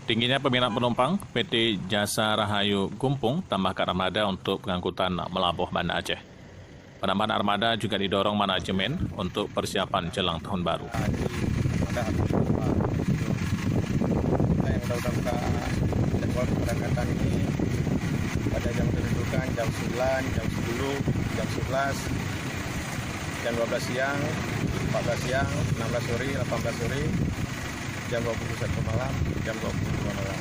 Tingginya peminat penumpang, PT Jasa Rahayu Gumpung tambahkan armada untuk pengangkutan melabuh Banda Aceh. Penambahan armada juga didorong manajemen untuk persiapan jelang tahun baru. Kita yang udah buka jadwal keberangkatan ini pada jam kedudukan jam 9, jam 10, jam 11, jam 12 siang, 14 siang, 16 sore, 18 sore, jam 21 malam, jam 22 malam.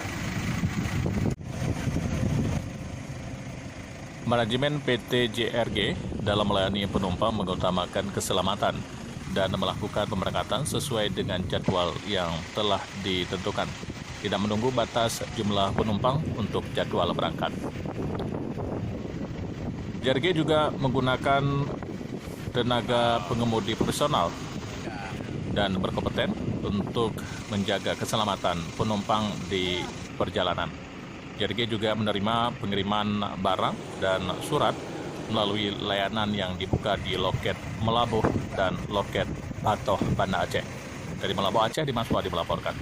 Manajemen PT JRG dalam melayani penumpang mengutamakan keselamatan dan melakukan pemberangkatan sesuai dengan jadwal yang telah ditentukan, tidak menunggu batas jumlah penumpang untuk jadwal berangkat. JRG juga menggunakan tenaga pengemudi profesional dan berkompeten untuk menjaga keselamatan penumpang di perjalanan. JRG juga menerima pengiriman barang dan surat melalui layanan yang dibuka di loket Melabuh dan loket Patoh Banda Aceh. Dari Melabuh Aceh, Dimas Wadi melaporkan.